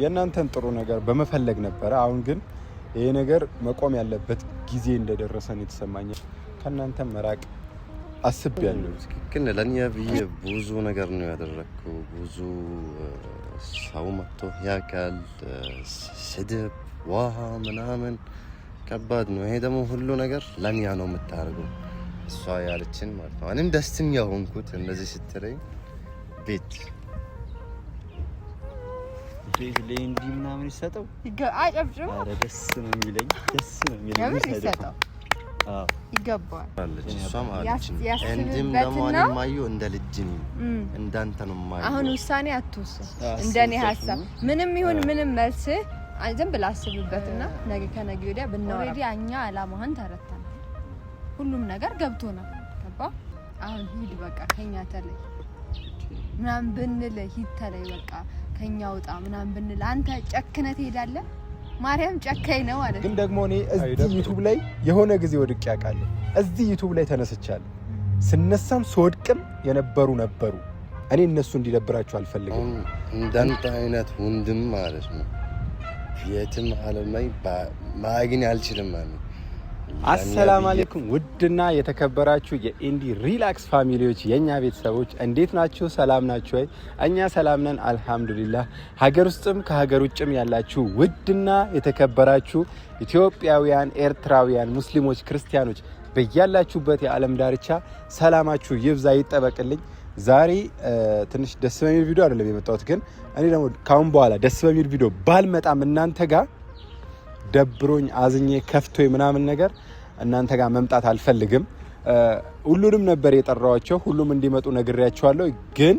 የእናንተን ጥሩ ነገር በመፈለግ ነበር። አሁን ግን ይሄ ነገር መቆም ያለበት ጊዜ እንደደረሰን የተሰማኝ ከእናንተ መራቅ አስቤያለሁ። ግን ለኛ ብዬ ብዙ ነገር ነው ያደረኩ። ብዙ ሰው መጥቶ ያውቃል። ስድብ፣ ውሃ ምናምን ከባድ ነው። ይሄ ደግሞ ሁሉ ነገር ለኛ ነው የምታደርገው እሷ ያለችን ማለት ነው። እኔም ደስተኛ ሆንኩት እንደዚህ ስትለኝ ቤት ለእንዲ ምናምን ይሰጠው አጨብጭቡ። አረ ደስ ነው የሚለኝ ይሰጠው። አዎ ይገባል አለች እሷም አለች። እንዲም ደግሞ እኔ ማየው እንደ ልጅ ነኝ እንዳንተ ነው ማየው። አሁን ውሳኔ አትወስን። እንደኔ ሀሳብ ምንም ይሁን ምንም መልስ ዝም ብለህ አስብበትና ነገ ከነገ ወዲያ ብናወራ ኦሬዲ እኛ አላማህን ተረተናል። ሁሉም ነገር ገብቶናል። ገባ? አሁን ሂድ በቃ ከኛ ተለይ ምናምን ብንል ሂድ ተለይ በቃ ከኛ ወጣ ምናምን ብንል አንተ ጨክነህ ትሄዳለህ። ማርያም ጨካኝ ነው ማለት ግን ደግሞ እኔ እዚህ ዩቲዩብ ላይ የሆነ ጊዜ ወድቄ አውቃለሁ። እዚህ ዩቲዩብ ላይ ተነስቻለሁ። ስነሳም ስወድቅም የነበሩ ነበሩ። እኔ እነሱ እንዲደብራቸው አልፈልግም። እንዳንተ አይነት ወንድም ማለት ነው የትም ዓለም ላይ ማግኘት አልችልም ማለት ነው። አሰላሙ አለይኩም ውድና የተከበራችሁ የኢንዲ ሪላክስ ፋሚሊዎች የኛ ቤተሰቦች እንዴት ናችሁ? ሰላም ናችሁ ወይ? እኛ ሰላም ነን አልহামዱሊላህ። ሀገር ውስጥም ከሀገር ውጭም ያላችሁ ውድና የተከበራችሁ ኢትዮጵያውያን፣ ኤርትራውያን፣ ሙስሊሞች፣ ክርስቲያኖች በያላችሁበት የዓለም ዳርቻ ሰላማችሁ ይብዛ ይጠበቅልኝ። ዛሬ ትንሽ ደስ በሚል ቪዲዮ አይደለም የመጣሁት፣ ግን እኔ ደግሞ ካሁን በኋላ ደስ በሚል ቪዲዮ ባልመጣም እናንተ ጋር ደብሮኝ አዝኜ ከፍቶኝ ምናምን ነገር እናንተ ጋር መምጣት አልፈልግም። ሁሉንም ነበር የጠራዋቸው፣ ሁሉም እንዲመጡ ነግሬያቸዋለሁ። ግን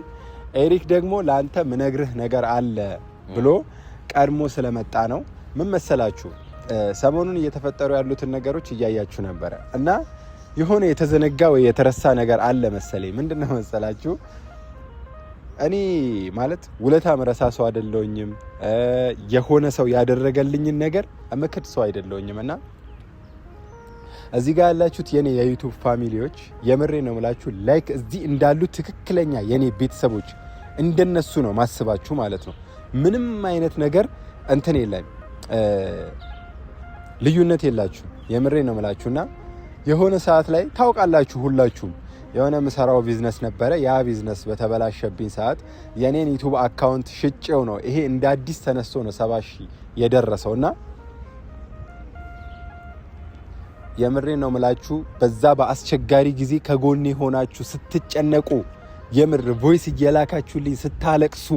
ኤሪክ ደግሞ ላንተ ምነግርህ ነገር አለ ብሎ ቀድሞ ስለመጣ ነው። ምን መሰላችሁ? ሰሞኑን እየተፈጠሩ ያሉትን ነገሮች እያያችሁ ነበረ እና የሆነ የተዘነጋ ወይ የተረሳ ነገር አለ መሰለኝ። ምንድነው መሰላችሁ? እኔ ማለት ውለታ መረሳ ሰው አይደለሁኝም። የሆነ ሰው ያደረገልኝን ነገር እመክድ ሰው አይደለሁኝም። እና እዚህ ጋር ያላችሁት የኔ የዩቲዩብ ፋሚሊዎች የምሬ ነው የምላችሁ፣ ላይክ እዚህ እንዳሉ ትክክለኛ የኔ ቤተሰቦች እንደነሱ ነው ማስባችሁ ማለት ነው። ምንም አይነት ነገር እንትን የለም፣ ልዩነት የላችሁ። የምሬ ነው የምላችሁና የሆነ ሰዓት ላይ ታውቃላችሁ ሁላችሁም የሆነ ምሰራው ቢዝነስ ነበረ። ያ ቢዝነስ በተበላሸብኝ ሰዓት የኔን ዩቲዩብ አካውንት ሽጬው ነው ይሄ እንደ አዲስ ተነስቶ ነው 70,000 የደረሰውና የምሬ ነው ምላችሁ በዛ በአስቸጋሪ ጊዜ ከጎኔ ሆናችሁ ስትጨነቁ የምር ቮይስ እየላካችሁልኝ ስታለቅሱ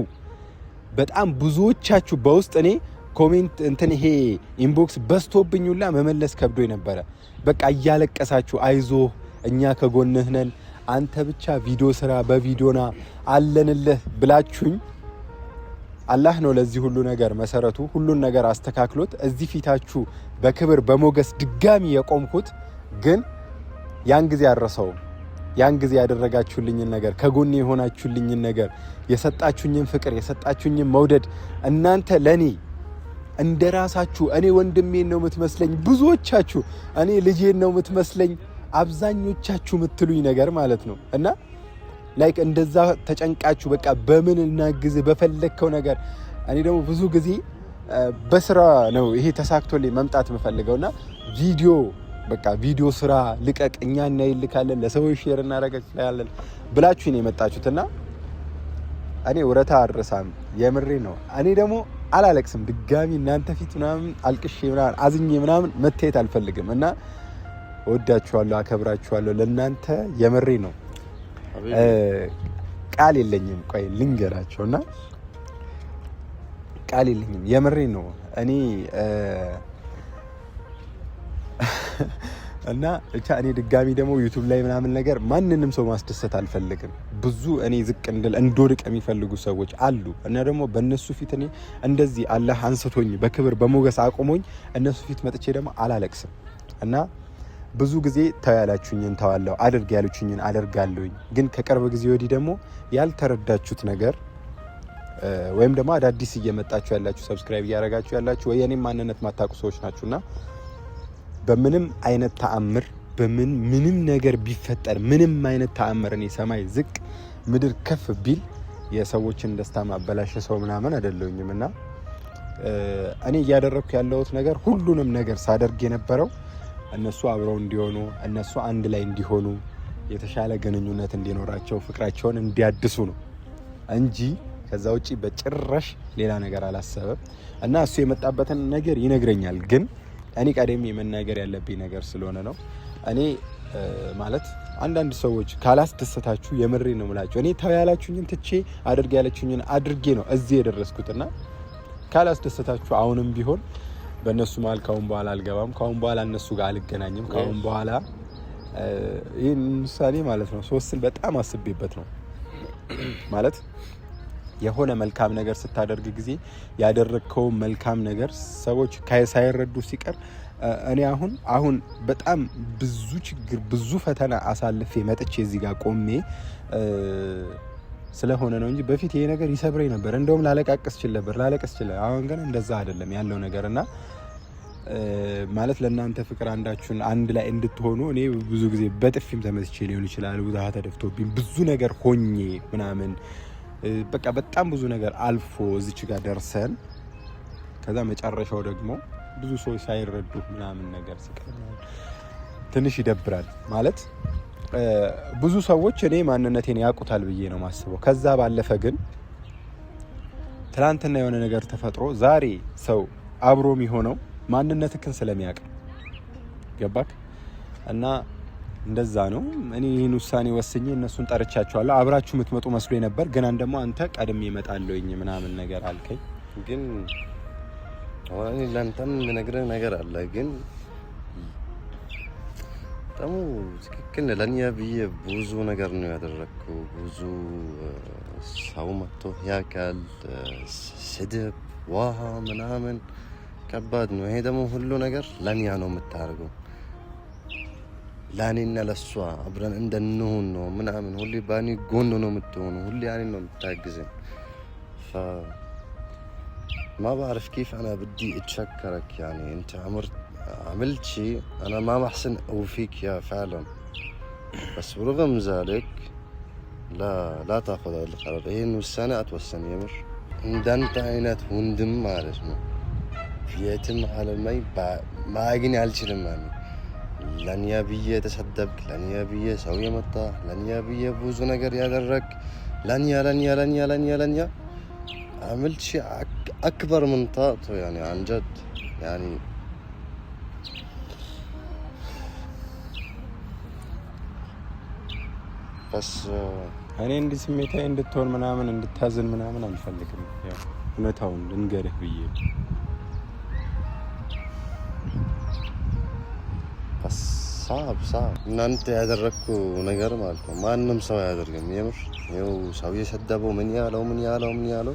በጣም ብዙዎቻችሁ በውስጥ እኔ ኮሜንት እንትን ይሄ ኢንቦክስ በስቶብኝላ መመለስ ከብዶኝ ነበረ። በቃ እያለቀሳችሁ አይዞህ እኛ ከጎንህ ነን አንተ ብቻ ቪዲዮ ስራ በቪዲዮና አለንልህ ብላችሁኝ አላህ ነው ለዚህ ሁሉ ነገር መሰረቱ። ሁሉን ነገር አስተካክሎት እዚህ ፊታችሁ በክብር በሞገስ ድጋሚ የቆምኩት ግን ያን ጊዜ አረሰውም። ያን ጊዜ ያደረጋችሁልኝን ነገር ከጎኔ የሆናችሁልኝን ነገር የሰጣችሁኝን ፍቅር የሰጣችሁኝን መውደድ እናንተ ለኔ እንደራሳችሁ እኔ ወንድሜን ነው የምትመስለኝ። ብዙዎቻችሁ እኔ ልጄን ነው የምትመስለኝ አብዛኞቻችሁ የምትሉኝ ነገር ማለት ነው። እና ላይክ እንደዛ ተጨንቃችሁ በቃ በምን እናግዝ በፈለከው ነገር እኔ ደግሞ ብዙ ጊዜ በስራ ነው ይሄ ተሳክቶልኝ መምጣት የምፈልገውና ቪዲዮ በቃ ቪዲዮ ስራ ልቀቅ እኛ እናይልካለን ለሰዎች ሼር እናደርጋለን ብላችሁ ነው የመጣችሁትና እኔ ወረታ አድርሳም የምሬ ነው። እኔ ደግሞ አላለቅስም ድጋሚ እናንተ ፊት ምናምን አልቅሼ ምናምን አዝኜ ምናምን መታየት አልፈልግም። እና ወዳችኋለሁ፣ አከብራችኋለሁ። ለእናንተ የምሬ ነው። ቃል የለኝም። ቆይ ልንገራቸውና ቃል የለኝም። የምሬ ነው። እኔ እና ብቻ እኔ ድጋሚ ደግሞ ዩቲዩብ ላይ ምናምን ነገር ማንንም ሰው ማስደሰት አልፈልግም። ብዙ እኔ ዝቅ እንድወድቅ የሚፈልጉ ሰዎች አሉ እና ደግሞ በእነሱ ፊት እኔ እንደዚህ አላህ አንስቶኝ በክብር በሞገስ አቆሞኝ እነሱ ፊት መጥቼ ደግሞ አላለቅስም። እና ብዙ ጊዜ ተው ያላችሁኝን ተዋለሁ፣ አድርግ ያሉችኝን አደርጋለሁኝ። ግን ከቅርብ ጊዜ ወዲህ ደግሞ ያልተረዳችሁት ነገር ወይም ደግሞ አዳዲስ እየመጣችሁ ያላችሁ ሰብስክራይብ እያደረጋችሁ ያላችሁ ወይ የኔም ማንነት ማታውቁ ሰዎች ናችሁና በምንም አይነት ተአምር ምንም ነገር ቢፈጠር ምንም አይነት ተአምር እኔ ሰማይ ዝቅ ምድር ከፍ ቢል የሰዎችን ደስታ ማበላሽ ሰው ምናምን አይደለሁኝም። እና እኔ እያደረኩ ያለሁት ነገር ሁሉንም ነገር ሳደርግ የነበረው እነሱ አብረው እንዲሆኑ እነሱ አንድ ላይ እንዲሆኑ የተሻለ ግንኙነት እንዲኖራቸው ፍቅራቸውን እንዲያድሱ ነው እንጂ ከዛ ውጪ በጭራሽ ሌላ ነገር አላሰበም። እና እሱ የመጣበትን ነገር ይነግረኛል፣ ግን እኔ ቀደም መናገር ያለብኝ ነገር ስለሆነ ነው። እኔ ማለት አንዳንድ ሰዎች ካላስደሰታችሁ የምሬ ነው የምላችሁ። እኔ ተው ያላችሁኝን ትቼ አድርግ ያለችሁኝን አድርጌ ነው እዚህ የደረስኩትና ካላስደሰታችሁ አሁንም ቢሆን በእነሱ መሀል ካሁን በኋላ አልገባም። ካሁን በኋላ እነሱ ጋር አልገናኝም። ካሁን በኋላ ይህን ምሳሌ ማለት ነው ሶስትን በጣም አስቤበት ነው ማለት የሆነ መልካም ነገር ስታደርግ ጊዜ ያደረግከው መልካም ነገር ሰዎች ሳይረዱ ሲቀር እኔ አሁን በጣም ብዙ ችግር ብዙ ፈተና አሳልፌ መጥቼ እዚህ ጋር ቆሜ ስለሆነ ነው እንጂ በፊት ይሄ ነገር ይሰብረኝ ነበር። እንደውም ላለቀስ ነበር። አሁን ግን እንደዛ አይደለም ያለው ነገርና ማለት ለእናንተ ፍቅር አንዳችሁን አንድ ላይ እንድትሆኑ እኔ ብዙ ጊዜ በጥፊም ተመትቼ ሊሆን ይችላል፣ ውሃ ተደፍቶብኝ ብዙ ነገር ሆኜ ምናምን በቃ በጣም ብዙ ነገር አልፎ እዚች ጋር ደርሰን ከዛ መጨረሻው ደግሞ ብዙ ሰዎች ሳይረዱ ምናምን ነገር ሲቀር ትንሽ ይደብራል። ማለት ብዙ ሰዎች እኔ ማንነቴን ያውቁታል ብዬ ነው ማስበው። ከዛ ባለፈ ግን ትናንትና የሆነ ነገር ተፈጥሮ ዛሬ ሰው አብሮ የሚሆነው ማንነትክን ስለሚያውቅ ገባክ? እና እንደዛ ነው። እኔ ይህን ውሳኔ ወስኜ እነሱን ጠርቻቸዋለሁ። አብራችሁ የምትመጡ መስሎኝ ነበር፣ ግን ደግሞ አንተ ቀድሜ እመጣለሁኝ ምናምን ነገር አልከኝ። ግን እኔ ለአንተም የምነግርህ ነገር አለ። ግን ደግሞ ትክክል ለእኛ ብዬ ብዙ ነገር ነው ያደረግኩ። ብዙ ሰው መጥቶ ያውቃል፣ ስድብ፣ ውሃ ምናምን ከባድ ነው። ይሄ ደግሞ ሁሉ ነገር ለእኛ ነው የምታደርገው፣ ለእኔና ለእሷ አብረን እንደንሆን ነው ምናምን። ሁሌ በእኔ ጎን ነው የምትሆኑ፣ ሁሌ እኔን ነው የምታግዘኝ። ما بعرف كيف أنا بدي أتشكرك، يعني أنت عملت شيء أنا ما بحسن أوفيك يا فعلا، بس برغم ذلك لا تأخذ هذا القرار. هي إنه السنة أتوسن يمر ندنت عينات وندم معلش في يتم على المي ما أجيني على شيء لماني لن يبيه تسدبك، لن يبيه سوي مطاح، لن يبيه بوزو نجر يدرك، لن عملت شيء أكبر من طاقته، يعني عن جد. يعني بس እኔ እንዲህ ስሜታዊ እንድትሆን ምናምን እንድታዝን ምናምን አልፈልግም። ያው እውነታውን ልንገርህ ብዬ صعب እናንተ ያደረኩ ነገር ማለት ነው ማንም ሰው አያደርግም። የምር ይኸው ሰው የሰደበው ምን ያለው ምን እያለ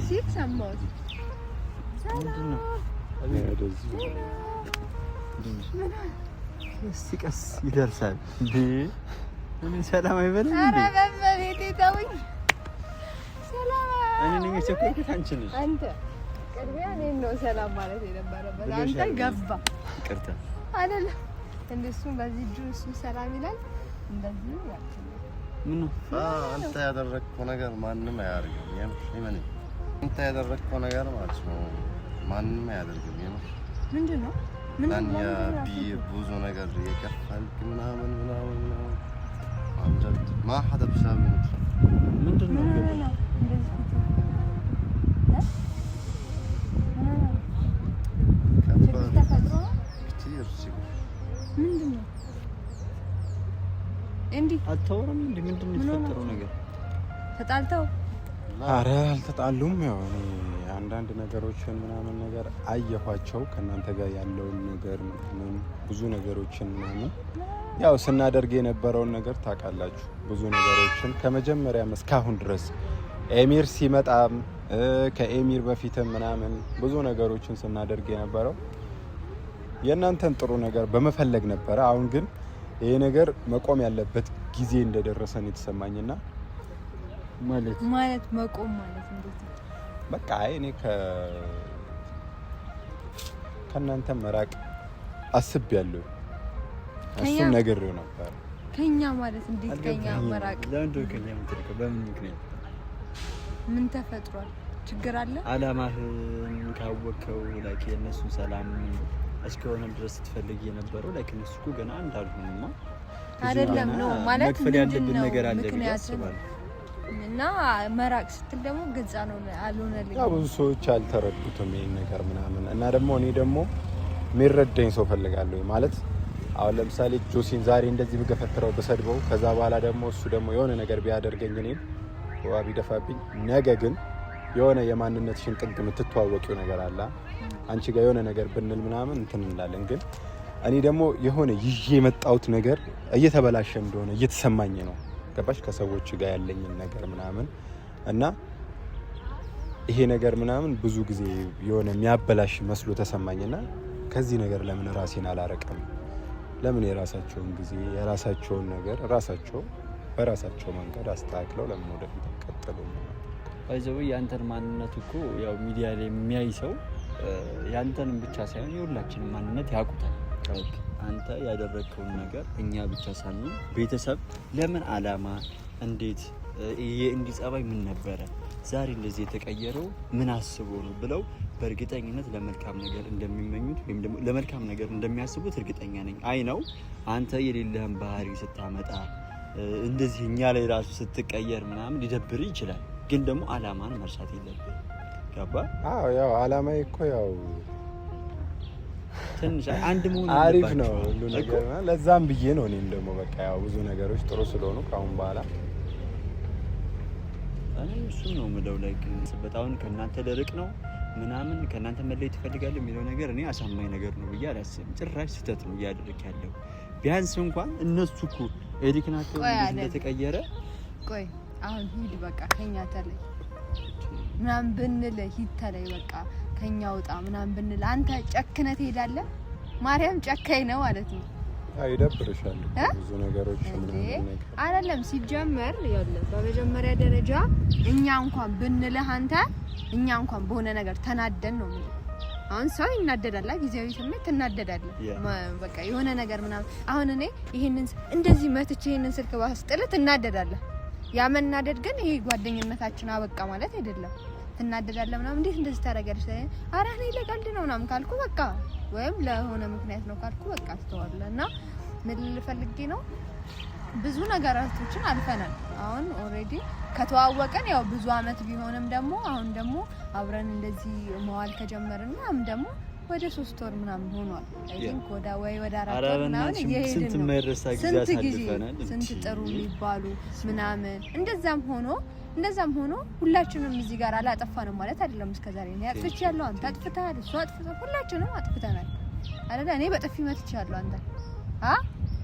ሲል ሰማሁት። ቀስ ይደርሳል እንዴ? እኔ ሰላም አይበልም እንዴ? ኧረ በቤቴ ተውኝ። ሰላም እኔ ነኝ የቸኮልኩት፣ አንቺ ነሽ። አንተ ቅድሚያ እኔን ነው ሰላም ማለት የነበረበት። አንተ ገባ ይቅርታ አይደለ? እንደሱም በዚህ እጁ እሱ ሰላም ይላል እንደዚህ ያው ምን ነው አንተ ያደረግከው ነገር ማንም አያደርግም። የምር አንተ ያደረግከው ነገር ማለት ነው ማንም አያደርግም። የምር ምንድነው ለእኛ ብዬ ብዙ ነገር የከፈልክ ምናምን አንጀት ማ ሐዳ ብሳብ ምንድነው ምንድነው እንዴ አታወራም እንዴ? ምንድነው የተፈጠረው ነገር? ተጣልተው? አረ አልተጣሉም። ያው አንዳንድ ነገሮችን ምናምን ነገር አየኋቸው ከእናንተ ጋር ያለውን ነገር ምናምን ብዙ ነገሮችን ምናምን ያው ስናደርግ የነበረውን ነገር ታውቃላችሁ። ብዙ ነገሮችን ከመጀመሪያም እስካሁን ድረስ ኤሚር ሲመጣም ከኤሚር በፊትም ምናምን ብዙ ነገሮችን ስናደርግ የነበረው የእናንተን ጥሩ ነገር በመፈለግ ነበረ። አሁን ግን ይሄ ነገር መቆም ያለበት ጊዜ እንደደረሰን የተሰማኝና ማለት መቆም ማለት እንዴት ነው? በቃ እኔ ከእናንተ መራቅ አስቤያለሁ። እሱም ነግሬው ነበር። ከኛ ማለት እንዴት ከኛ መራቅ? ለምን ከኛ የምትርቀው? በምን ምክንያት? ምን ተፈጥሯል? ችግር አለ? አላማህን ካወቀው ላይክ የነሱን ሰላም እስከሆነ ድረስ ትፈልግ የነበረው ላይክ እነሱ እኮ ገና እንዳልሆነማ አይደለም ነው ማለት መክፈል ያለብን ነገር አለ ብዬ አስባለሁ። እና መራቅ ስትል ደግሞ ግልጽ ነው አልሆነልኝ። ያው ብዙ ሰዎች አልተረዱትም ይሄን ነገር ምናምን እና ደግሞ እኔ ደግሞ የሚረዳኝ ሰው ፈልጋለሁ ማለት አሁን ለምሳሌ ጆሲን ዛሬ እንደዚህ ብገፈትረው በሰድበው ከዛ በኋላ ደግሞ እሱ ደግሞ የሆነ ነገር ቢያደርገኝ እኔ ውሃ ቢደፋብኝ ነገ ግን የሆነ የማንነትሽን ጥግ የምትተዋወቂው ነገር አለ አንቺ ጋር የሆነ ነገር ብንል ምናምን እንትን እንላለን። ግን እኔ ደግሞ የሆነ ይዤ የመጣሁት ነገር እየተበላሸ እንደሆነ እየተሰማኝ ነው። ገባሽ? ከሰዎች ጋር ያለኝን ነገር ምናምን እና ይሄ ነገር ምናምን ብዙ ጊዜ የሆነ የሚያበላሽ መስሎ ተሰማኝና ከዚህ ነገር ለምን ራሴን አላረቀም? ለምን የራሳቸውን ጊዜ የራሳቸውን ነገር ራሳቸው በራሳቸው መንገድ አስተካክለው ለምን ወደፊት ቀጥሉ? አይዘው ያንተን ማንነት እኮ ያው ሚዲያ ላይ የሚያይ ሰው ያንተንም ብቻ ሳይሆን የሁላችንም ማንነት ያውቁታል። አንተ ያደረግከውን ነገር እኛ ብቻ ሳንሆን ቤተሰብ ለምን አላማ እንዴት እንዲጸባይ ምን ነበረ ዛሬ እንደዚህ የተቀየረው ምን አስቦ ነው ብለው በእርግጠኝነት ለመልካም ነገር እንደሚመኙት ወይም ደግሞ ለመልካም ነገር እንደሚያስቡት እርግጠኛ ነኝ። አይ ነው አንተ የሌለህን ባህሪ ስታመጣ እንደዚህ እኛ ላይ ራሱ ስትቀየር ምናምን ሊደብር ይችላል። ግን ደግሞ አላማን መርሳት የለብህም። ገባ? አዎ ያው አላማዬ እኮ ያው ትንሽ አንድ መሆን አሪፍ ነው ሁሉ ነገር ነው። ለዛም ብዬ ነው እኔም ደግሞ በቃ ያው ብዙ ነገሮች ጥሩ ስለሆኑ ካሁን በኋላ እኔም እሱ ነው የምለው ላይ በጣም ከእናንተ ልርቅ ነው ምናምን ከእናንተ መለየት ትፈልጋለህ የሚለው ነገር እኔ አሳማኝ ነገር ነው ብዬ አላስብም። ጭራሽ ስህተት ነው እያደረክ ያለው። ቢያንስ እንኳን እነሱ እኮ ኤሪክ ናቸው እንደተቀየረ ቆይ አሁን ሂድ በቃ ከኛ ተለይ ምናምን ብንል ሂድ ተለይ በቃ ከኛ ወጣ ምናምን ብንል አንተ ጨክነህ ትሄዳለህ። ማርያም ጨካኝ ነው ማለት ነው። አይ ይደብርሻል ብዙ ነገሮች ምናምን አይደለም ሲጀመር ያለ በመጀመሪያ ደረጃ እኛ እንኳን ብንልህ አንተ እኛ እንኳን በሆነ ነገር ተናደን ነው ማለት አሁን ሰው ይናደዳል ጊዜያዊ ስሜት ትናደዳለህ በቃ የሆነ ነገር ምናምን አሁን እኔ ይሄንን እንደዚህ መትቼ ይሄንን ስልክ ባስጥልህ ትናደዳለህ። ያ መናደድ ግን ይሄ ጓደኝነታችን አበቃ ማለት አይደለም። ትናደዳለህ ምናምን እንዴት እንደዚህ ታደርጋለሽ? ኧረ እኔ ለቀልድ ነው ምናምን ካልኩ በቃ ወይም ለሆነ ምክንያት ነው ካልኩ በቃ አስተዋለና ምን ልፈልጌ ነው ብዙ ነገራቶችን አልፈናል። አሁን ኦሬዲ ከተዋወቀን ያው ብዙ አመት ቢሆንም ደግሞ አሁን ደግሞ አብረን እንደዚህ መዋል ከጀመርን ምናምን ደግሞ ወደ 3 ወር ምናምን ሆኗል። አይ ቲንክ ወደ 4 ወር ምናምን ስንት መረሳ ጊዜ አሳልፈናል። ስንት ጥሩ ሊባሉ ምናምን እንደዛም ሆኖ ሁላችንም እዚህ ጋር አላጠፋንም ማለት አይደለም። እስከዛሬ እኔ አጥፍቻለሁ፣ አንተ አጥፍተሃል፣ እሱ አጥፍቷል፣ ሁላችንም አጥፍተናል አይደለ? እኔ በጥፊ መትቻለሁ፣ አንተ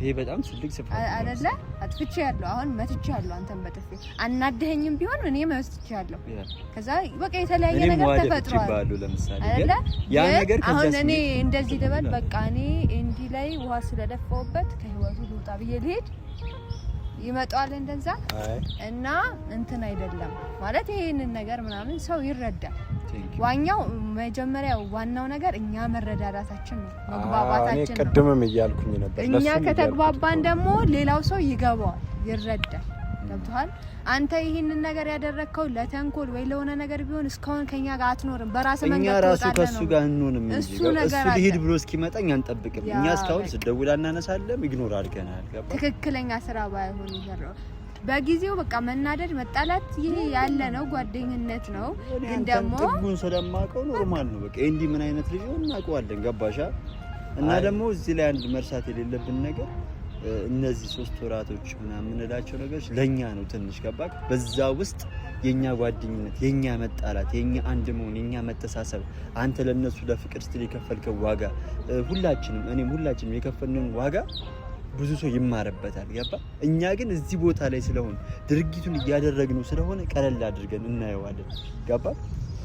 ይሄ በጣም ትልቅ ስፍራ አይደለ? አጥፍቻለሁ፣ አሁን መትቻለሁ አንተን በጥፊ አናደኸኝም ቢሆን እኔ መትቻለሁ። ከዛ በቃ የተለያየ ነገር ተፈጥሯል አይደለ? ያ ነገር አሁን እኔ እንደዚህ ልበል በቃ እኔ እንዲ ላይ ውሃ ስለደፋውበት ከህይወቱ ልውጣ ብዬ ልሄድ ይመጣል እንደዛ እና እንትን አይደለም ማለት ይሄንን ነገር ምናምን ሰው ይረዳል። ዋናው ነገር እኛ መረዳዳታችን ነው፣ መግባባታችን ነው። ቅድምም እያልኩኝ ነበር እኛ ከተግባባን ደግሞ ሌላው ሰው ይገባዋል፣ ይረዳል። ገብቶሃል? አንተ ይሄንን ነገር ያደረከው ለተንኮል ወይ ለሆነ ነገር ቢሆን እስካሁን ከኛ ጋር አትኖርም። በራስ መንገድ ትወጣለህ ነው። እኛ ራሱ ከሱ ጋር እንሆንም እንጂ እሱ ሊሄድ ብሎ እስኪመጣ እኛ አንጠብቅም። እኛ እስካሁን ስደውል አናነሳለም፣ ኢግኖር አድርገናል። ገባ? ትክክለኛ ስራ ባይሆን ይሰራው በጊዜው በቃ መናደድ መጣላት ይሄ ያለ ነው፣ ጓደኝነት ነው። ግን ደግሞ ጥጉን ስለማውቀው ኖርማል ነው። በቃ እንዲ ምን አይነት ልጅ ነው እናውቀዋለን። ገባሻ? እና ደግሞ እዚህ ላይ አንድ መርሳት የሌለብን ነገር እነዚህ 3 ወራቶች ምናምን የምንላቸው ነገሮች ለኛ ነው ትንሽ ገባክ? በዛ ውስጥ የኛ ጓደኝነት፣ የኛ መጣላት፣ የኛ አንድ መሆን፣ የኛ መተሳሰብ፣ አንተ ለነሱ ለፍቅር ስትል የከፈልከው ዋጋ ሁላችንም እኔም ሁላችንም የከፈልነውን ዋጋ ብዙ ሰው ይማረበታል። ገባ? እኛ ግን እዚህ ቦታ ላይ ስለሆነ ድርጊቱን እያደረግነው ስለሆነ ቀለል አድርገን እናየዋለን። ገባ?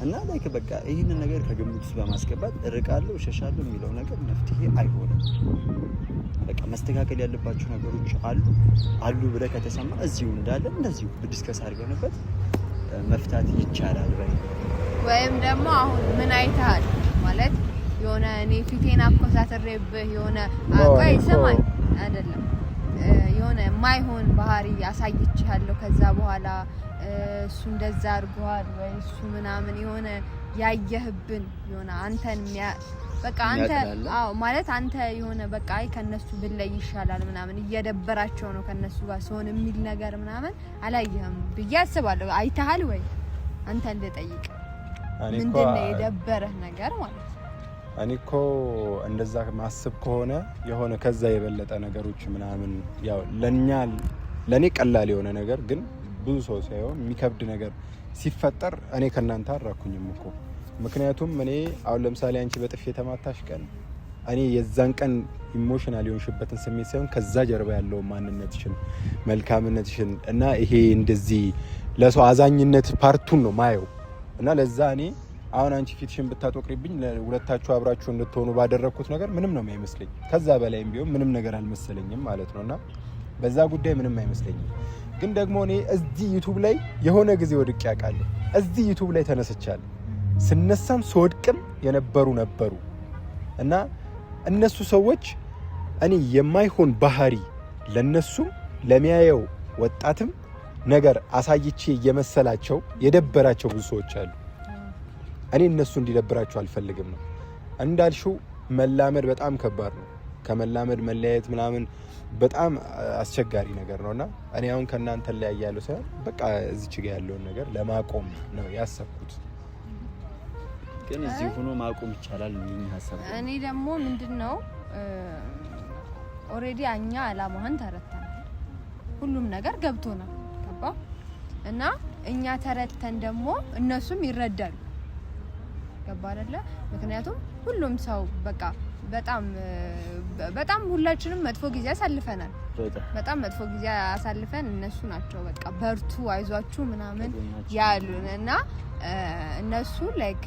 እና ላይክ በቃ ይሄንን ነገር ከግምት ውስጥ በማስገባት እርቃለሁ እሸሻለሁ የሚለው ነገር መፍትሄ አይሆንም። በቃ መስተካከል ያለባቸው ነገሮች አሉ ብለህ ከተሰማ እዚሁ እንዳለ እንደዚሁ ዲስከስ አድርገንበት መፍታት ይቻላል። ወይም ደግሞ አሁን ምን አይተሃል ማለት የሆነ እኔ ፊቴን አኮሳተሬብህ የሆነ አቋይ ሰማይ አይደለም የሆነ ማይሆን ባህሪ ያሳይቻለሁ። ከዛ በኋላ እሱ እንደዛ አድርጓል ወይ እሱ ምናምን የሆነ ያየህብን የሆነ አንተን በቃ አንተ ማለት አንተ የሆነ በቃ አይ ከነሱ ብለይ ይሻላል ምናምን እየደበራቸው ነው ከነሱ ጋር ሰውን የሚል ነገር ምናምን አላየህም ብዬ አስባለሁ። አይተሃል ወይ አንተ እንደጠይቅ ምንድነው የደበረህ ነገር ማለት ነው? እኔ እኮ እንደዛ ማስብ ከሆነ የሆነ ከዛ የበለጠ ነገሮች ምናምን ያው ለኔ ቀላል የሆነ ነገር ግን ብዙ ሰው ሳይሆን የሚከብድ ነገር ሲፈጠር እኔ ከናንተ አራኩኝም እኮ። ምክንያቱም እኔ አሁን ለምሳሌ አንቺ በጥፊ የተማታሽ ቀን እኔ የዛን ቀን ኢሞሽናል የሆንሽበትን ስሜት ሳይሆን ከዛ ጀርባ ያለው ማንነትሽን መልካምነትሽን እና ይሄ እንደዚህ ለሰው አዛኝነት ፓርቱን ነው ማየው እና ለዛ እኔ አሁን አንቺ ፊትሽን ብታጦቅሪብኝ ለሁለታችሁ አብራችሁ እንድትሆኑ ባደረኩት ነገር ምንም ነው የማይመስለኝ። ከዛ በላይም ቢሆን ምንም ነገር አልመሰለኝም ማለት ነውና በዛ ጉዳይ ምንም አይመስለኝም። ግን ደግሞ እኔ እዚህ ዩቲዩብ ላይ የሆነ ጊዜ ወድቄ ያውቃለሁ። እዚህ ዩቲዩብ ላይ ተነስቻለሁ። ስነሳም ስወድቅም ነበሩ እና እነሱ ሰዎች እኔ የማይሆን ባህሪ ለነሱም ለሚያየው ወጣትም ነገር አሳይቼ የመሰላቸው የደበራቸው ብዙ ሰዎች አሉ። እኔ እነሱ እንዲደብራቸው አልፈልግም ነው እንዳልሽው። መላመድ በጣም ከባድ ነው። ከመላመድ መለያየት ምናምን በጣም አስቸጋሪ ነገር ነውና እኔ አሁን ከናንተ ላይ ያለው ሳይሆን በቃ እዚች ጋር ያለውን ነገር ለማቆም ነው ያሰብኩት። ግን እዚህ ሆኖ ማቆም ይቻላል ነው ሐሳብ። እኔ ደግሞ ምንድነው ኦሬዲ አኛ አላማህን ተረተናል። ሁሉም ነገር ገብቶናል። ገባ እና እኛ ተረተን ደግሞ እነሱም ይረዳሉ። ገባ አይደለ? ምክንያቱም ሁሉም ሰው በቃ በጣም ሁላችንም መጥፎ ጊዜ አሳልፈናል። በጣም መጥፎ ጊዜ አሳልፈን እነሱ ናቸው በቃ በርቱ አይዟችሁ ምናምን ያሉን እና እነሱ ላይክ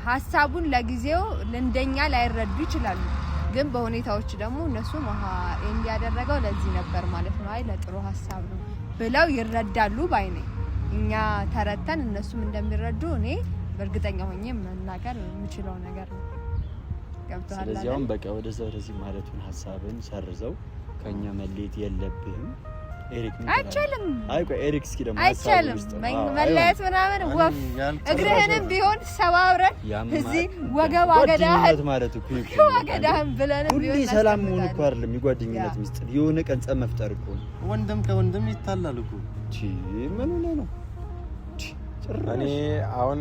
ሐሳቡን ለጊዜው እንደኛ ላይረዱ ይችላሉ። ግን በሁኔታዎች ደግሞ እነሱ እንዲያደረገው ለዚህ ነበር ማለት ነው አይ ለጥሩ ሐሳብ ነው ብለው ይረዳሉ ባይኔ። እኛ ተረተን እነሱም እንደሚረዱ እኔ በእርግጠኛ ሆኜ መናገር የምችለው ነገር ነው። ገብቶሃል? ስለዚህ አሁን በቃ ወደዚህ ማለቱን ሐሳብን ሰርዘው ከኛ መለየት የለብህም ኤሪክ ምን አይቻልም። አይ ቆይ ኤሪክ እስኪ ደግሞ አይቻልም መለየት ምናምን ወፍ እግርህንም ቢሆን ሰባብረን እዚህ ወገባገዳህን ማለት እኮ ወገዳህን ብለን ቢሆን ሁሉ ሰላም ሆኖ እኮ አይደለም የጓደኝነት ምስጢር የሆነ ቀን ጸብ መፍጠር እኮ ወንድም ከወንድም ይታላል እኮ ምን ነው እኔ አሁን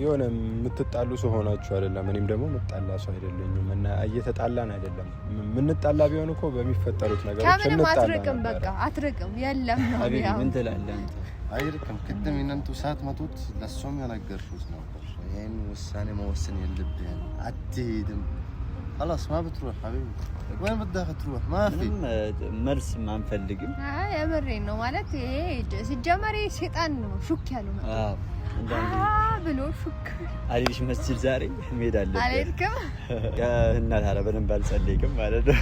የሆነ የምትጣሉ ሰው ሆናችሁ አይደለም። እኔም ደግሞ የምጣላ ሰው አይደለኝም እና እየተጣላን አይደለም። የምንጣላ ቢሆን እኮ በሚፈጠሩት ነገሮች አትርቅም። በቃ አትርቅም የለም ነው ያው ምን ትላለህ አንተ? አይርቅም። ቅድም ይነንቱ ሰዓት መጡት ለሱም የነገርኩት ነበር። ይሄን ውሳኔ መወሰን የለብህም አትሄድም خلاص ما بتروح حبيبي وين بدك تروح ما في መልስ ማንፈልግም። አይ የምሬን ነው ማለት ይሄ ሲጀመር ሰይጣን ነው ሹክ ያለው ነው። ብሎ ሹክ አሪሽ መስጂድ ዛሬ መሄድ አለበት። አልሄድክም? እናት አረ በደንብ አልጸለይክም ማለት ነው።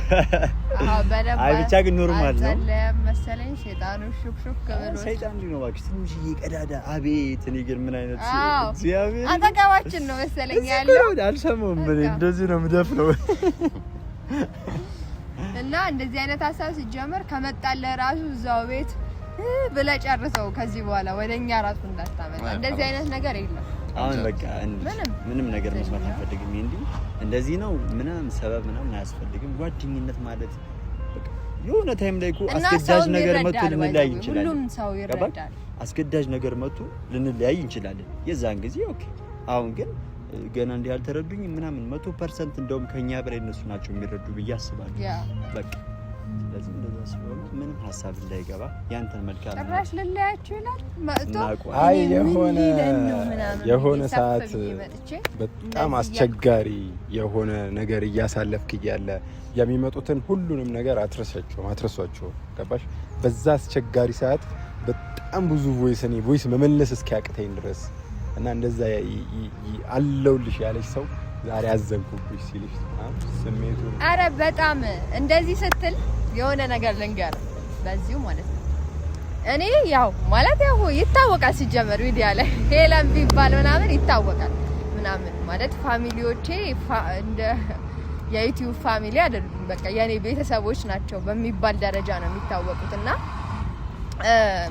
በደንብ አይ ብቻ ግን ኖርማል ነው መሰለኝ። ሰይጣኑ ሹክ ብሎ ሰይጣን ነው እባክሽ ትንሽ ይቀዳዳ። አቤት እኔ ግን ምን አይነት እግዚአብሔር አጠገባችን ነው መሰለኝ ያለው። አልሰማም ምን እንደዚህ ነው ምደፍነው እና እንደዚህ አይነት ሐሳብ ሲጀመር ከመጣለ ራሱ እዛው ቤት ብለህ ጨርሰው። ከዚህ በኋላ ወደኛ ራሱ እንዳታመጣ። እንደዚህ አይነት ነገር የለም። አሁን በቃ ምንም ነገር መስማት አንፈልግም። እንደዚህ ነው ምንም ሰበብ ምናምን አያስፈልግም። ጓደኝነት ማለት በቃ የሆነ ታይም ላይ እኮ አስገዳጅ ነገር መጥቶ ልንለያይ እንችላለን። ሁሉም ሰው ይረዳል። አስገዳጅ ነገር መጥቶ ልንለያይ እንችላለን። የዛን ጊዜ ኦኬ። አሁን ግን ገና እንዲህ አልተረዱኝ ምናምን 100% እንደውም ከኛ በላይ እነሱ ናቸው የሚረዱ ብዬ አስባለሁ። በቃ ስለዚህ እንደዛ ስለሆነ ምንም ሐሳብ እንዳይገባ ያንተን መልካም ጭራሽ ልለያችሁ ይላል መጥቶ አይ የሆነ ሰዓት በጣም አስቸጋሪ የሆነ ነገር እያሳለፍክ እያለ የሚመጡትን ሁሉንም ነገር አትረሷቸው። ገባሽ? በዛ አስቸጋሪ ሰዓት በጣም ብዙ ቮይስ መመለስ እስኪያቅተኝ ድረስ እና እንደዛ አለውልሽ ያለሽ ሰው ዛሬ አዘንኩብሽ ሲልሽ ስሜቱ አረ በጣም እንደዚህ ስትል የሆነ ነገር ልንገር በዚሁ ማለት ነው። እኔ ያው ማለት ያው ይታወቃል ሲጀመር ቪዲዮ ላይ ሄለን ቢባል ምናምን ይታወቃል ምናምን ማለት ፋሚሊዎቼ እንደ የዩቲዩብ ፋሚሊ አይደሉም። በቃ የኔ ቤተሰቦች ናቸው በሚባል ደረጃ ነው የሚታወቁትና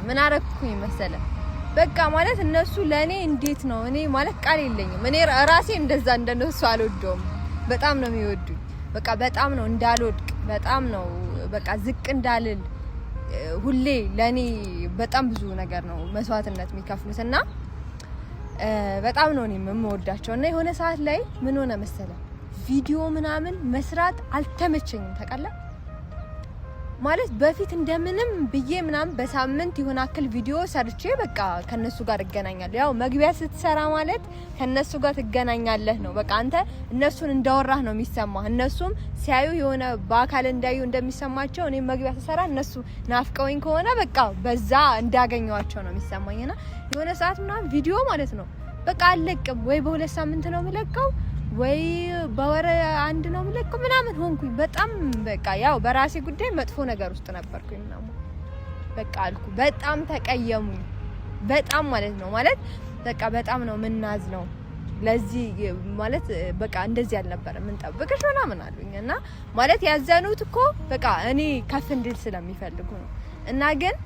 ምን አረኩኝ መሰለ በቃ ማለት እነሱ ለኔ እንዴት ነው እኔ ማለት ቃል የለኝም እኔ ራሴ እንደዛ እንደነሱ አልወደውም በጣም ነው የሚወዱኝ በቃ በጣም ነው እንዳልወድቅ በጣም ነው በቃ ዝቅ እንዳልል ሁሌ ለኔ በጣም ብዙ ነገር ነው መስዋዕትነት የሚከፍሉትና በጣም ነው እኔ የምወዳቸው እና የሆነ ሰዓት ላይ ምን ሆነ መሰለ ቪዲዮ ምናምን መስራት አልተመቸኝም ታውቃለህ ማለት በፊት እንደምንም ብዬ ምናምን በሳምንት ይሆን አክል ቪዲዮ ሰርቼ በቃ ከነሱ ጋር እገናኛለሁ ያው መግቢያ ስትሰራ ማለት ከነሱ ጋር ትገናኛለህ ነው በቃ አንተ እነሱን እንዳወራህ ነው የሚሰማህ እነሱም ሲያዩ የሆነ በአካል እንዳዩ እንደሚሰማቸው እኔ መግቢያ ስሰራ እነሱ ናፍቀውኝ ከሆነ በቃ በዛ እንዳገኘዋቸው ነው የሚሰማኝና የሆነ ሰዓት ምናምን ቪዲዮ ማለት ነው በቃ አለቅም ወይ በሁለት ሳምንት ነው የምለቀው ወይ በወር አንድ ነው የምለቀው ምናምን ሆንኩኝ በጣም በቃ ያው በራሴ ጉዳይ መጥፎ ነገር ውስጥ ነበርኩኝ ምናምን በቃ አልኩ በጣም ተቀየሙኝ በጣም ማለት ነው ማለት በቃ በጣም ነው ምናዝ ነው ለዚህ ማለት በቃ እንደዚህ አልነበረም እንጠብቅሽ ምናምን አሉኝና ማለት ያዘኑት እኮ በቃ እኔ ከፍ እንድል ስለሚፈልጉ ነው እና ግን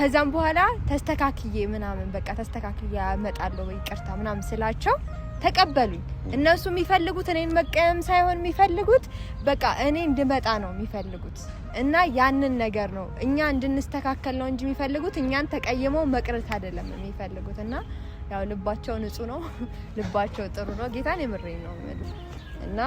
ከዛም በኋላ ተስተካክዬ ምናምን በቃ ተስተካክዬ አመጣለሁ ወይ ይቅርታ ምናምን ስላቸው ተቀበሉኝ እነሱ የሚፈልጉት እኔን መቀየም ሳይሆን የሚፈልጉት በቃ እኔ እንድመጣ ነው የሚፈልጉት እና ያንን ነገር ነው እኛ እንድንስተካከል ነው እንጂ የሚፈልጉት እኛን ተቀይመው መቅረት አይደለም የሚፈልጉት እና ያው ልባቸው ንጹህ ነው ልባቸው ጥሩ ነው ጌታን የምሬን ነው ማለት እና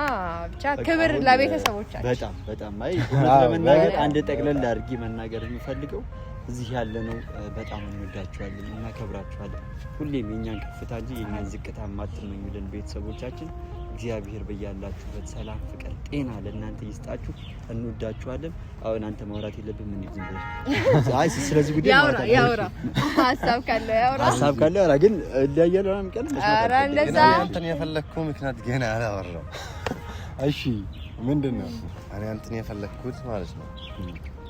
ብቻ ክብር ለቤተሰቦቻችን በጣም በጣም አይ ለመናገር አንድ ጠቅለል አድርጊ መናገር የሚፈልገው እዚህ ያለ ነው በጣም እንወዳችኋለን እና ከብራችኋለን ሁሌም የኛን ከፍታ እንጂ የኛን ዝቅታ ማትመኙልን ቤተሰቦቻችን እግዚአብሔር በያላችሁበት ሰላም ፍቅር ጤና ለእናንተ ይስጣችሁ እንወዳችኋለን አሁን አንተ ማውራት የለብም ምን ይዝም አይ ስለዚህ ጉዳይ ያውራ ሀሳብ ካለ ያውራ ግን ለያየለው ነው የሚቀር ኧረ እንደዛ አንተን የፈለኩት ምክንያት ገና አላወራው እሺ ምንድነው እኔ አንተን የፈለኩት ማለት ነው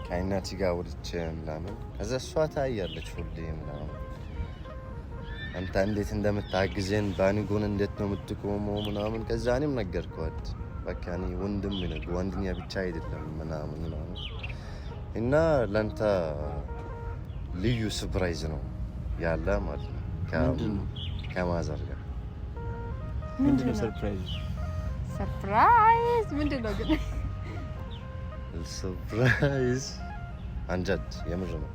ከአይናቲ ጋር ወጥቼ ምናምን ከዛ እሷ ታያለች ሁሌ ምናምን አንተ እንዴት እንደምታግዘን ባኒጎን እንዴት ነው የምትቆመው ምናምን ከዛ እኔም ነገርኳት በቃ እኔ ወንድም ነኝ ወንድኛ ብቻ አይደለም ምናምን እና ለአንተ ልዩ ሰርፕራይዝ ነው ያለ ማለት ነው ከማዘር ጋር ምንድነው ሰርፕራይዝ ምንድነው ግን ሰርፕራይዝ አንጀት የምር ነው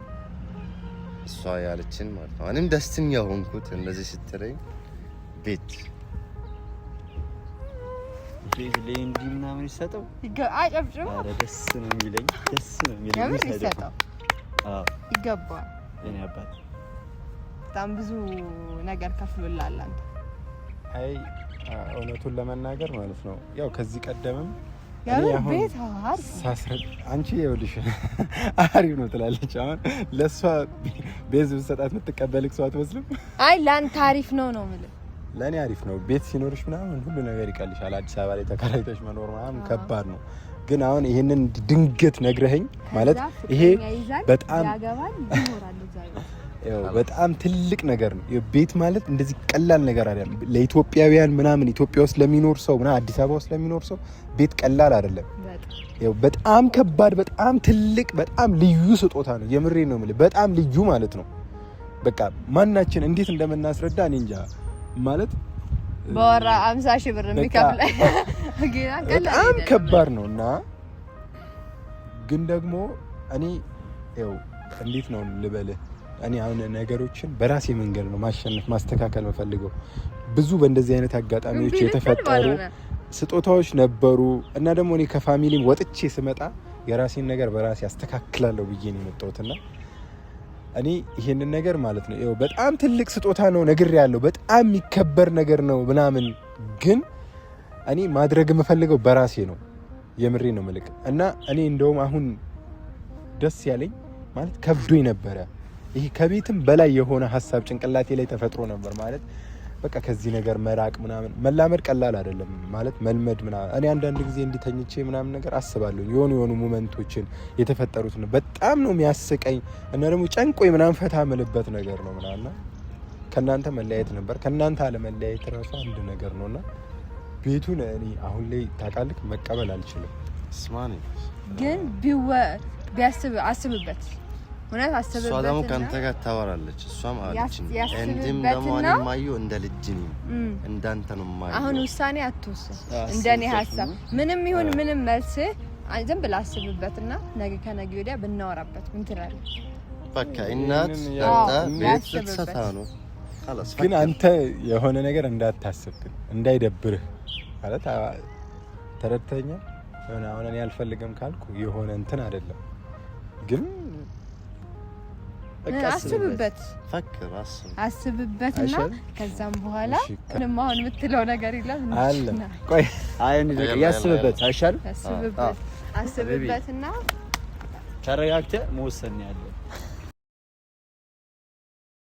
እሷ ያለችን ማለት ነው እኔም ደስተኛ ሆንኩት እንደዚህ ስትለኝ ቤት ለእንዲ ምናምን ይሰጠው አጨብጭቡ አረ ደስ ነው የሚለኝ ይሰጠው አዎ ይገባል የኔ አባት በጣም ብዙ ነገር ከፍሎላል አንተ አይ እውነቱን ለመናገር ማለት ነው ያው ከዚህ ቀደምም ቤት አንቺ ይኸውልሽ አሪፍ ነው ትላለች አሁን ለሷ ቤዝ ብትሰጣት የምትቀበልክ ሰው አትመስልም አይ ላንተ አሪፍ ነው የምልህ ለኔ አሪፍ ነው ቤት ሲኖርሽ ምናምን ሁሉ ነገር ይቀልሻል አዲስ አበባ ላይ ተከራይተሽ መኖር ምናምን ከባድ ነው ግን አሁን ይሄንን ድንገት ነግረኸኝ ማለት ይሄ በጣም ያገባል ይኖራል እዛው በጣም ትልቅ ነገር ነው ቤት ማለት እንደዚህ ቀላል ነገር አይደለም ለኢትዮጵያውያን ምናምን ኢትዮጵያ ውስጥ ለሚኖር ሰው እና አዲስ አበባ ውስጥ ለሚኖር ሰው ቤት ቀላል አይደለም በጣም ከባድ በጣም ትልቅ በጣም ልዩ ስጦታ ነው የምሬን ነው የምልህ በጣም ልዩ ማለት ነው በቃ ማናችን እንዴት እንደምናስረዳ እኔ እንጃ ማለት በወራ 50,000 ብር የሚከፍል በጣም ከባድ ነውና ግን ደግሞ እኔ እንዴት ነው ልበልህ እኔ አሁን ነገሮችን በራሴ መንገድ ነው ማሸነፍ ማስተካከል መፈልገው ብዙ በእንደዚህ አይነት አጋጣሚዎች የተፈጠሩ ስጦታዎች ነበሩ እና ደግሞ እኔ ከፋሚሊም ወጥቼ ስመጣ የራሴን ነገር በራሴ አስተካክላለሁ ብዬ ነው የመጣሁትና እኔ ይሄንን ነገር ማለት ነው በጣም ትልቅ ስጦታ ነው ነግሬያለሁ በጣም የሚከበር ነገር ነው ምናምን ግን እኔ ማድረግ የምፈልገው በራሴ ነው የምሬ ነው መልክ እና እኔ እንደውም አሁን ደስ ያለኝ ማለት ከብዶኝ ነበረ ይሄ ከቤትም በላይ የሆነ ሐሳብ ጭንቅላቴ ላይ ተፈጥሮ ነበር ማለት በቃ ከዚህ ነገር መራቅ ምናምን መላመድ ቀላል አይደለም ማለት መልመድ ምናምን እኔ አንዳንድ ጊዜ እንዲተኝቼ ምናምን ነገር አስባለሁ የሆኑ ሞመንቶችን የተፈጠሩት ነው በጣም ነው የሚያስቀኝ እና ደግሞ ጨንቆኝ ምናምን ፈታ መልበት ነገር ነው ምናምን ከናንተ መለያየት ነበር ከናንተ አለ መለያየት ራሱ አንድ ነገር ነውና ቤቱን እኔ አሁን ላይ ታውቃለህ መቀበል አልችልም ስማኒ ግን ቢያስብ አስብበት እውነት አስብበት። እሷ ደግሞ ካንተ ጋር ታወራለች። እሷም አለችኝ እንዲም ደግሞ እኔ ማየው እንደ ልጅ ነኝ እንዳንተ ነው ማየው። አሁን ውሳኔ አትወስን። እንደኔ ሀሳብ ምንም ይሁን ምንም መልስ ዝም ብለህ አስብበትና ነገ ከነገ ወዲያ ብናወራበት ምን ትላለህ? በቃ እናት ያንተ ቤት ልትሰታ ነው خلاص። ግን አንተ የሆነ ነገር እንዳታስብ ግን እንዳይደብርህ ማለት ተረድተኛል። የሆነ አሁን እኔ አልፈልግም ካልኩ የሆነ እንትን አይደለም ግን አስብበት፣ ፈክር አስብበትና ከዛም በኋላ ምንም አሁን የምትለው ነገር የለም አለ። ቆይ አይ እንዴ ያስብበት አይሻልም? አስብበትና ተረጋግተህ መወሰን ያለው